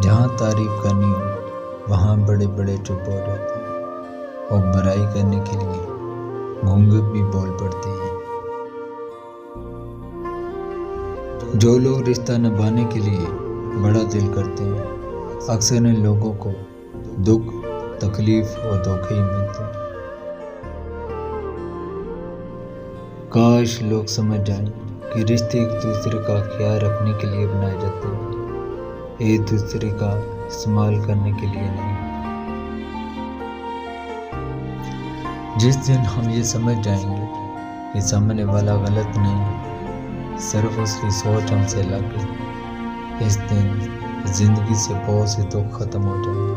جہاں تعریف کرنی ہو وہاں بڑے بڑے چپ ہو جاتے ہیں اور برائی کرنے کے لیے گونگے بھی بول پڑتے ہیں۔ جو لوگ رشتہ نبھانے کے لیے بڑا دل کرتے ہیں اکثر ان لوگوں کو دکھ، تکلیف اور دھوکے ہی ملتے ہیں۔ کاش لوگ سمجھ جائیں کہ رشتے ایک دوسرے کا خیال رکھنے کے لیے بنائے جاتے ہیں، ایک دوسرے کا استعمال کرنے کے لیے نہیں۔ جس دن ہم یہ سمجھ جائیں گے کہ سامنے والا غلط نہیں، صرف اس کی سوچ ہم سے الگ ہے، اس دن زندگی سے بہت سے دکھ ختم ہو جائیں گے۔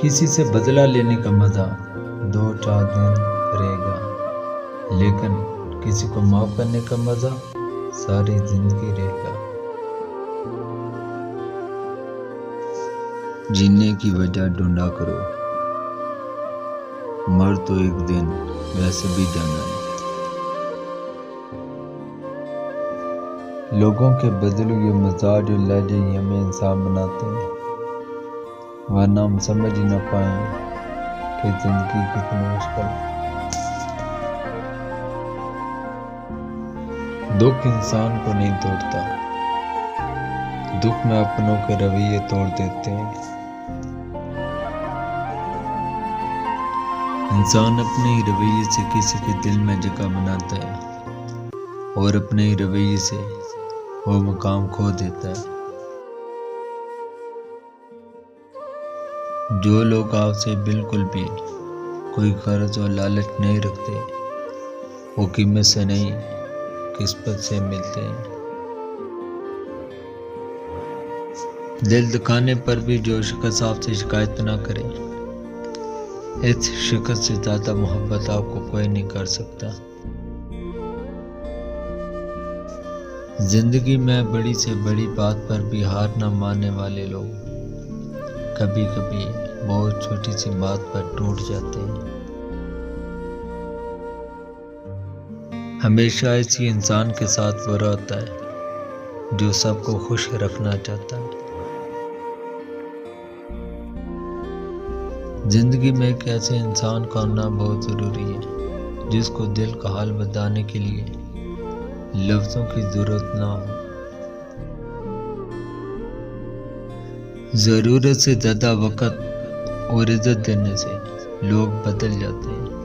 کسی سے بدلہ لینے کا مزہ 2-4 دن رہے گا، لیکن کسی کو معاف کرنے کا مزہ ساری زندگی رہے گا۔ جینے کی وجہ ڈھونڈا کرو، مر تو ایک دن ویسے بھی جانا ہے۔ لوگوں کے بدلے ہوئے مزاج اور لہجے ہی ہمیں انسان بناتے ہیں، ورنہ ہم سمجھ ہی نہ پائیں کہ زندگی کتنی مشکل ہے۔ دکھ انسان کو نہیں توڑتا، دکھ میں اپنوں کے رویے توڑ دیتے ہیں۔ انسان اپنے ہی رویے سے کسی کے دل میں جگہ بناتا ہے اور اپنے ہی رویے سے وہ مقام کھو دیتا ہے۔ جو لوگ آپ سے بالکل بھی کوئی غرض اور لالچ نہیں رکھتے وہ قیمت سے نہیں قسمت سے ملتے ہیں۔ دل دکھانے پر بھی جو شخص آپ سے شکایت نہ کرے، اس شخص سے زیادہ محبت آپ کو کوئی نہیں کر سکتا۔ زندگی میں بڑی سے بڑی بات پر بھی ہار نہ ماننے والے لوگ کبھی کبھی بہت چھوٹی سی بات پر ٹوٹ جاتے ہیں۔ ہمیشہ اسی انسان کے ساتھ برا ہوتا ہے جو سب کو خوش رکھنا چاہتا ہے۔ زندگی میں ایک ایسے انسان کا ہونا بہت ضروری ہے جس کو دل کا حال بتانے کے لیے لفظوں کی ضرورت نہ ہو۔ ضرورت سے زیادہ وقت اور عزت دینے سے لوگ بدل جاتے ہیں۔